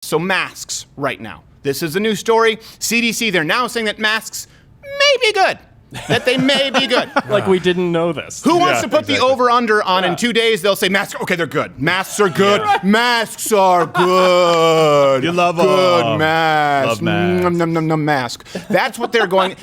So masks right now. This is a new story. CDC, they're now saying that masks may be good. That they may be good. Like we didn't know this. Who wants to put the over-under on in 2 days? They'll say masks. Okay, they're good. Masks are good. Masks are good. You love good Love masks. masks. Mask. That's what they're going.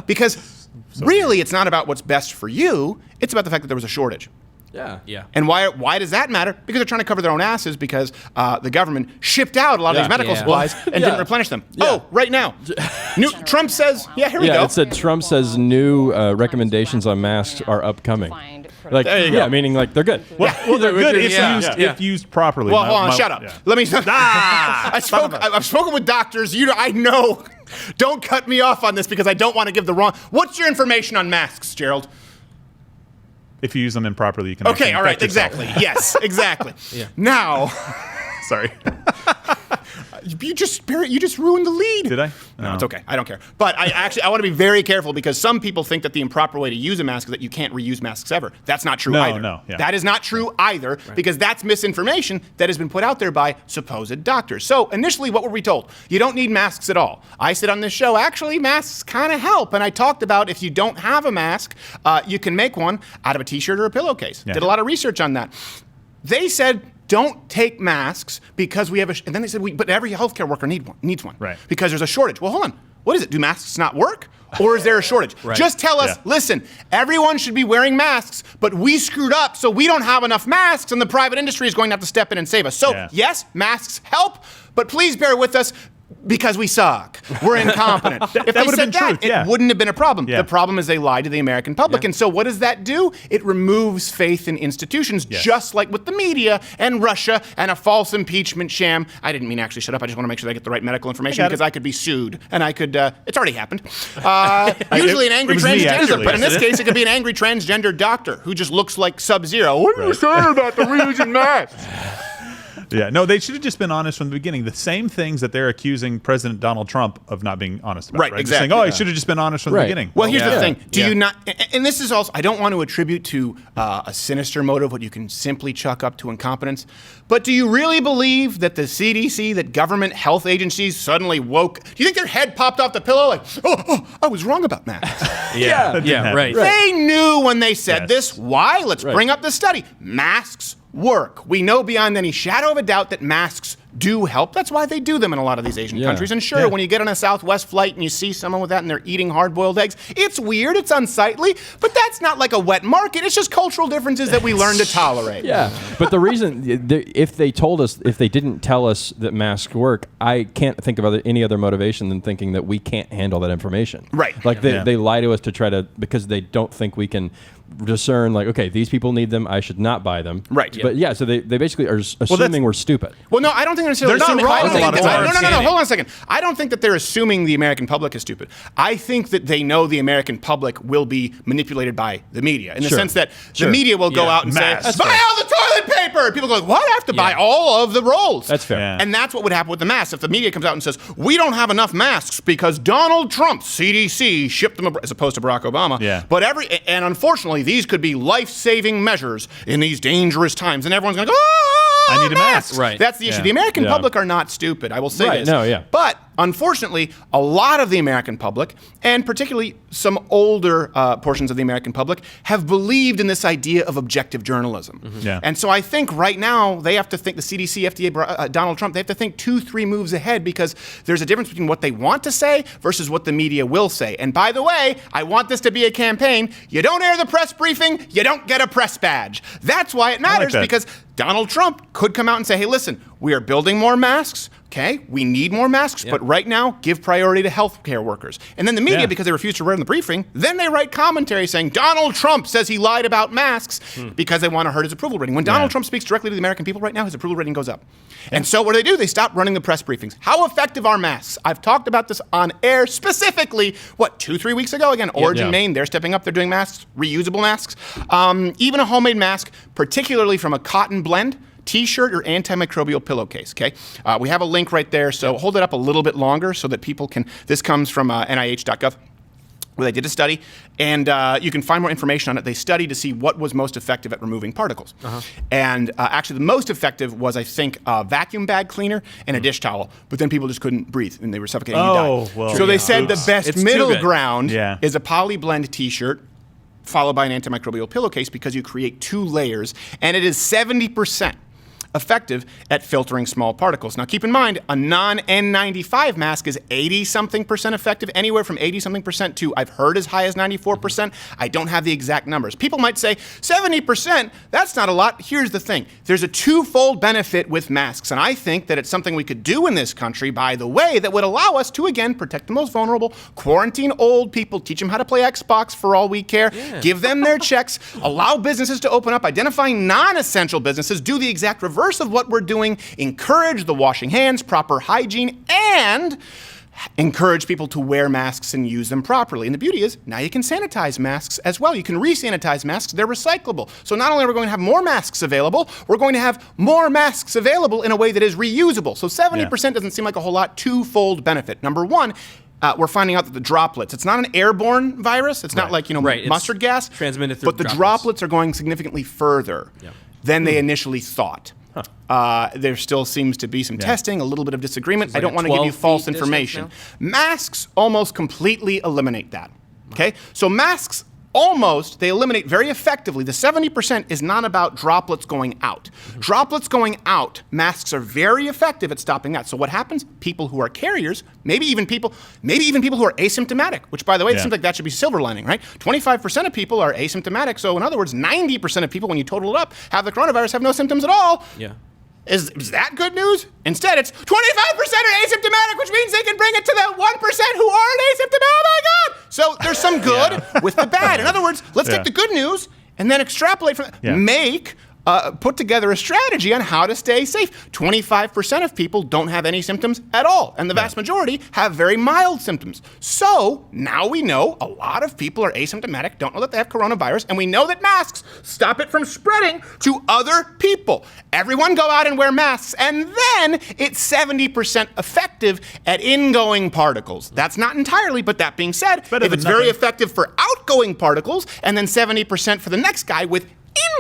Because really, it's not about what's best for you. It's about the fact that there was a shortage. Yeah. And why does that matter? Because they're trying to cover their own asses because the government shipped out a lot of these medical supplies and didn't replenish them. Oh, right now. Trump says, here we go. It said Trump says new recommendations on masks are upcoming. Like, there you go. meaning like they're good. Well, they're good if used properly. Well, hold on, shut up. Let me. I've spoken with doctors. I know. Don't cut me off on this because I don't want to give the wrong. What's your information on masks, Gerald? If you use them improperly, you can. Okay, all right, exactly. Yes, exactly. Now, sorry. You just ruined the lead. Did I? No, it's okay. I don't care. But I want to be very careful because some people think that the improper way to use a mask is that you can't reuse masks ever. That's not true either. No. That is not true either because that's misinformation that has been put out there by supposed doctors. So initially, what were we told? You don't need masks at all. I said on this show, actually, masks kind of help. And I talked about if you don't have a mask, you can make one out of a t-shirt or a pillowcase. Yeah. Did a lot of research on that. They said, don't take masks because we have and then they said, but every healthcare worker needs one. Right. Because there's a shortage. Well, hold on. What is it? Do masks not work? Or is there a shortage? Just tell us, listen, everyone should be wearing masks, but we screwed up, so we don't have enough masks, and the private industry is going to have to step in and save us. So, yes, masks help, but please bear with us. Because we suck. We're incompetent. If they said that, it wouldn't have been a problem. The problem is they lied to the American public. And so what does that do? It removes faith in institutions, just like with the media and Russia and a false impeachment sham. I didn't mean actually shut up. I just want to make sure they get the right medical information because I could be sued. And I could, it's already happened. Usually an angry transgender, but in this case it could be an angry transgender doctor who just looks like Sub-Zero. What are you saying about the reusing masks? Yeah, no, they should have just been honest from the beginning. The same things that they're accusing President Donald Trump of not being honest about. Right, exactly. Just saying, he should have just been honest from the beginning. Well, here's the thing. Do you not, and this is also, I don't want to attribute to a sinister motive what you can simply chuck up to incompetence, but do you really believe that the CDC, that government health agencies suddenly woke, do you think their head popped off the pillow like, I was wrong about masks? Right. They knew when they said this. Why? Let's bring up the study. Masks work. We know beyond any shadow of a doubt that masks do help. That's why they do them in a lot of these Asian countries. And sure, when you get on a Southwest flight and you see someone with that and they're eating hard-boiled eggs, it's weird, it's unsightly, but that's not like a wet market. It's just cultural differences that we learn to tolerate. Yeah, but the reason, if they didn't tell us that masks work, I can't think of any other motivation than thinking that we can't handle that information. Right. Like they lie to us to try to, because they don't think we can discern, like, okay, these people need them, I should not buy them. Right. But so they basically are assuming we're stupid. Well, no, I don't think they're necessarily assuming. No, hold on a second. I don't think that they're assuming the American public is stupid. I think that they know the American public will be manipulated by the media in the sense that the media will go out and say, buy all the toilet paper. And people go, what? I have to buy all of the rolls. That's fair. Yeah. And that's what would happen with the masks. If the media comes out and says, we don't have enough masks because Donald Trump, CDC, shipped them as opposed to Barack Obama. Yeah. But and unfortunately, these could be life-saving measures in these dangerous times. And everyone's going to go, I need a mask. Right. That's the issue. The American public are not stupid. I will say this. No, yeah. But unfortunately, a lot of the American public, and particularly some older portions of the American public, have believed in this idea of objective journalism. Mm-hmm. Yeah. And so I think right now they have to think, the CDC, FDA, Donald Trump, they have to think 2-3 moves ahead because there's a difference between what they want to say versus what the media will say. And by the way, I want this to be a campaign. You don't air the press briefing, you don't get a press badge. That's why it matters, because Donald Trump could come out and say, hey, listen, we are building more masks. Okay, we need more masks, but right now, give priority to healthcare workers. And then the media, because they refuse to write in the briefing, then they write commentary saying Donald Trump says he lied about masks because they want to hurt his approval rating. When Donald Trump speaks directly to the American people right now, his approval rating goes up. And so what do? They stop running the press briefings. How effective are masks? I've talked about this on air specifically, 2-3 weeks ago? Again, Origin, Maine, they're stepping up. They're doing masks, reusable masks. Even a homemade mask, particularly from a cotton blend, T-shirt or antimicrobial pillowcase, okay? We have a link right there, so hold it up a little bit longer so that people can, this comes from NIH.gov. where they did a study, and you can find more information on it. They studied to see what was most effective at removing particles. And actually, the most effective was, I think, a vacuum bag cleaner and a dish towel. But then people just couldn't breathe, and they were suffocating and died. Well, so they said the best It's too middle good. ground Yeah. is a poly blend T-shirt followed by an antimicrobial pillowcase, because you create 2 layers, and it is 70% effective at filtering small particles. Now keep in mind, a non-N95 mask is 80-something% effective, anywhere from 80-something% to, I've heard, as high as 94%. I don't have the exact numbers. People might say, 70%, that's not a lot. Here's the thing. There's a 2-fold benefit with masks, and I think that it's something we could do in this country, by the way, that would allow us to, again, protect the most vulnerable, quarantine old people, teach them how to play Xbox for all we care, give them their checks, allow businesses to open up, identify non-essential businesses, do the exact reverse of what we're doing, encourage the washing hands, proper hygiene, and encourage people to wear masks and use them properly. And the beauty is, now you can sanitize masks as well. You can re-sanitize masks. They're recyclable. So not only are we going to have more masks available, we're going to have more masks available in a way that is reusable. So 70% doesn't seem like a whole lot. 2-fold benefit. Number one, we're finding out that the droplets, it's not an airborne virus. It's not like, Right, mustard it's gas. transmitted through But the droplets. droplets are going significantly further than they initially thought. There still seems to be some testing, a little bit of disagreement. I like don't a want to give you 12 false feet distance information. Masks almost completely eliminate that. Okay? So masks almost, they eliminate very effectively. The 70% is not about droplets going out. Droplets going out, masks are very effective at stopping that. So what happens? People who are carriers, maybe even people who are asymptomatic, which, by the way, it seems like that should be silver lining, right? 25% of people are asymptomatic. So in other words, 90% of people, when you total it up, have the coronavirus, have no symptoms at all. Yeah. Is that good news? Instead, it's 25% are asymptomatic, which means they can bring it to the 1% who aren't asymptomatic. Oh my God! So there's some good with the bad. In other words, let's take the good news and then extrapolate from put together a strategy on how to stay safe. 25% of people don't have any symptoms at all, and the vast majority have very mild symptoms. So now we know a lot of people are asymptomatic, don't know that they have coronavirus, and we know that masks stop it from spreading to other people. Everyone go out and wear masks, and then it's 70% effective at ingoing particles. That's not entirely, but that being said, if it's very effective for outgoing particles, and then 70% for the next guy with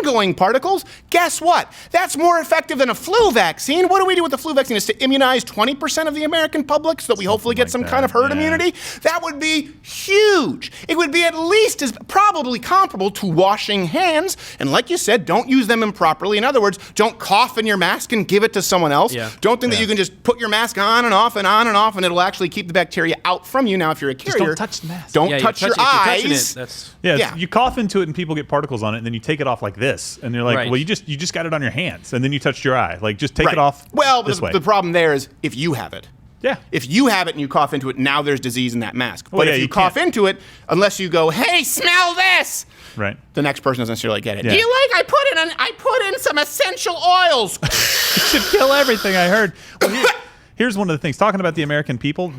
ingoing particles, guess what? That's more effective than a flu vaccine. What do we do with the flu vaccine? Is to immunize 20% of the American public so that we hopefully get some kind of herd immunity? That would be huge. It would be at least as probably comparable to washing hands. And like you said, don't use them improperly. In other words, don't cough in your mask and give it to someone else. Don't think that you can just put your mask on and off and on and off and it'll actually keep the bacteria out from you. Now, if you're a carrier, don't touch the mask. Don't touch your eyes. You cough into it and people get particles on it, and then you take it off like this, and you're like, well, you just got it on your hands, and then you touched your eye. Like, just take it off. Well, this way. The problem there is if you have it. Yeah. If you have it and you cough into it, now there's disease in that mask. But if you cough into it, unless you go, hey, smell this, right? The next person doesn't necessarily get it. Yeah. Do you like? I put in some essential oils. It should kill everything. I heard. Well, here's one of the things. Talking about the American people,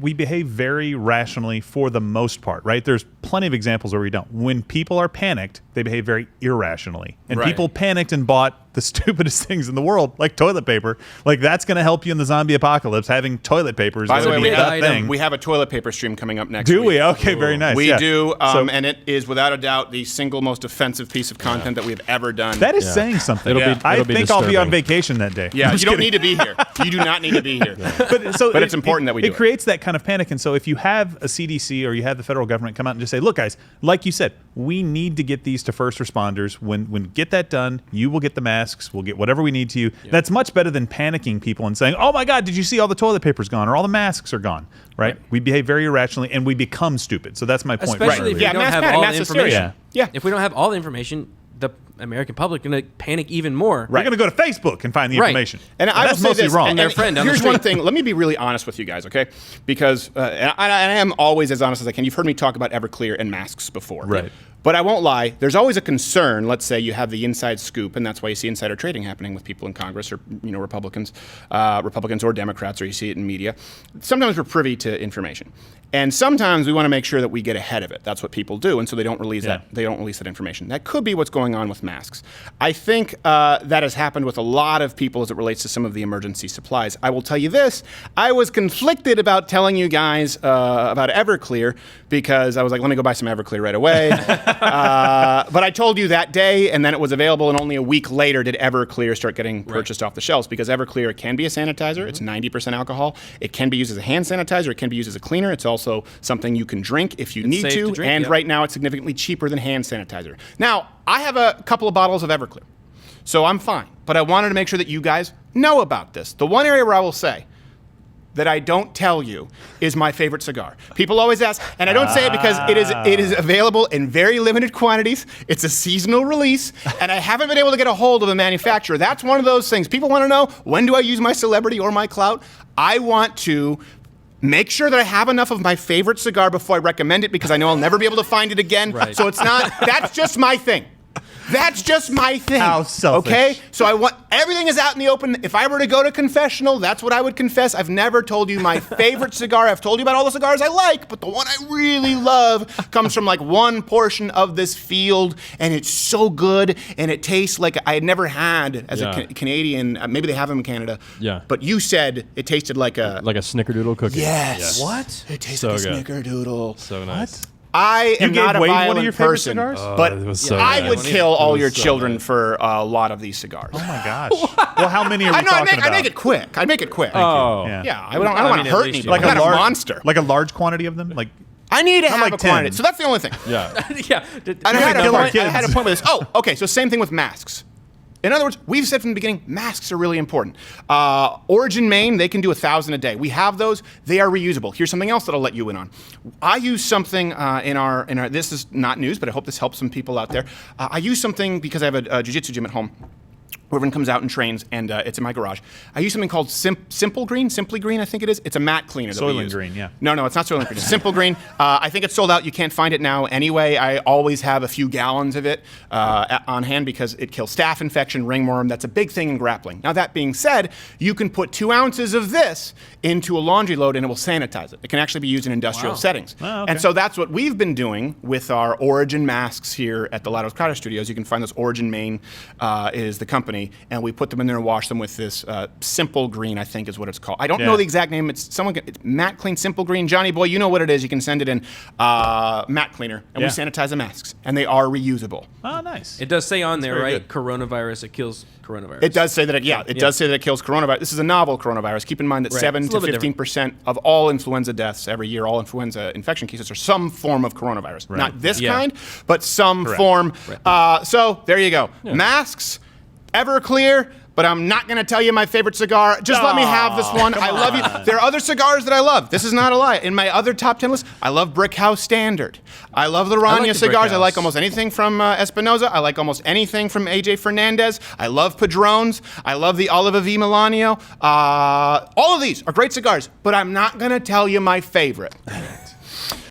we behave very rationally for the most part, right? There's plenty of examples where we don't. When people are panicked, they behave very irrationally. And people panicked and bought the stupidest things in the world, like toilet paper. Like, that's going to help you in the zombie apocalypse. Having toilet paper is By the way, thing. we have a toilet paper stream coming up next week. Do we? Okay, very nice. We do, and it is without a doubt the single most offensive piece of content that we have ever done. That is saying something. I think I'll be on vacation that day. Yeah, you don't need to be here. You do not need to be here. But it's important that we do it. It creates that kind of panic. And so if you have a CDC or you have the federal government come out and just say, look, guys, like you said, we need to get these to first responders. When get that done, you will get the masks. We'll get whatever we need to you. That's much better than panicking people and saying, oh my God, did you see all the toilet paper's gone or all the masks are gone, right? We behave very irrationally and we become stupid. So that's my point. Especially if you don't have all the information. Yeah. If we don't have all the information, the American public are going to panic even more. We're going to go to Facebook and find the information. And I that's will say mostly this, wrong. And their friend down the here's street. one thing. Let me be really honest with you guys, okay? Because and I am always as honest as I can. You've heard me talk about Everclear and masks before. Right. But I won't lie, there's always a concern. Let's say you have the inside scoop, and that's why you see insider trading happening with people in Congress or Republicans or Democrats, or you see it in media. Sometimes we're privy to information. And sometimes we want to make sure that we get ahead of it. That's what people do, and so they don't release that information. That could be what's going on with masks. I think that has happened with a lot of people as it relates to some of the emergency supplies. I will tell you this, I was conflicted about telling you guys about Everclear because I was like, let me go buy some Everclear right away. But I told you that day, and then it was available, and only a week later did Everclear start getting purchased off the shelves, because Everclear can be a sanitizer. It's 90% alcohol. It can be used as a hand sanitizer. It can be used as a cleaner. It's also something you can drink if you need safe to, drink, and yep. right now it's significantly cheaper than hand sanitizer. Now, I have a couple of bottles of Everclear, so I'm fine, but I wanted to make sure that you guys know about this. The one area where I will say that I don't tell you is my favorite cigar. People always ask, and I don't say it because it is available in very limited quantities. It's a seasonal release, and I haven't been able to get a hold of a manufacturer. That's one of those things. People want to know, when do I use my celebrity or my clout? I want to make sure that I have enough of my favorite cigar before I recommend it, because I know I'll never be able to find it again. Right. So it's not, that's just my thing. That's just my thing. How selfish. Okay? So everything is out in the open. If I were to go to confessional, that's what I would confess. I've never told you my favorite cigar. I've told you about all the cigars I like, but the one I really love comes from like one portion of this field, and it's so good, and it tastes like I had never had as a Canadian. Maybe they have them in Canada. Yeah. But you said it tasted like a snickerdoodle cookie. Yes. What? It tastes So like a good. snickerdoodle. So nice. I am gave not a Wade one of violent your favorite person, cigars? but it was so I good. would kill It all was your so children good. for a lot of these cigars. Oh my gosh. Well, how many are we I know. talking I about? make it quick. I make it quick. Oh. Yeah, I don't want to hurt at least anybody. you I'm Like not a a large monster. Like a large quantity of them? Like I need to have like a quantity. 10. So that's the only thing. Yeah. Yeah. And I had, kill our I had a kids. point with this. Oh, okay. So same thing with masks. In other words, we've said from the beginning, masks are really important. Origin Maine, they can do 1,000 a day. We have those. They are reusable. Here's something else that I'll let you in on. I use something in our. This is not news, but I hope this helps some people out there. I use something because I have a jiu-jitsu gym at home. Everyone comes out and trains, and it's in my garage. I use something called Simply Green, I think it is. It's a matte cleaner that we Soylent use. Green, yeah. No, it's not Soylent Green. It's Simple Green. I think it's sold out. You can't find it now anyway. I always have a few gallons of it on hand because it kills staph infection, ringworm. That's a big thing in grappling. Now, that being said, you can put 2 ounces of this into a laundry load, and it will sanitize it. It can actually be used in industrial settings. Oh, okay. And so that's what we've been doing with our Origin masks here at the Lados Crowder Studios. You can find this. Origin Maine is the company, and we put them in there and wash them with this Simple Green, I think is what it's called. I don't know the exact name. It's Matte Clean Simple Green. Johnny boy, you know what it is. You can send it in matte cleaner, and we sanitize the masks, and they are reusable. Oh, nice. It does say on there, very right? good. Coronavirus. It kills coronavirus. It does say that does say that it kills coronavirus. This is a novel coronavirus. Keep in mind that Right. 7 It's a to little bit 15% of all influenza deaths every year, all influenza infection cases, are some form of coronavirus. Not this kind, but some form. So there you go. Masks, Everclear. But I'm not going to tell you my favorite cigar. Just let me have this one. I love you. There are other cigars that I love. This is not a lie. In my other top 10 list, I love Brick House Standard. I love the Rania the Brick cigars. I like House. almost anything from Espinosa. I like almost anything from AJ Fernandez. I love Padrones. I love the Oliva V. Milanio. All of these are great cigars, but I'm not going to tell you my favorite.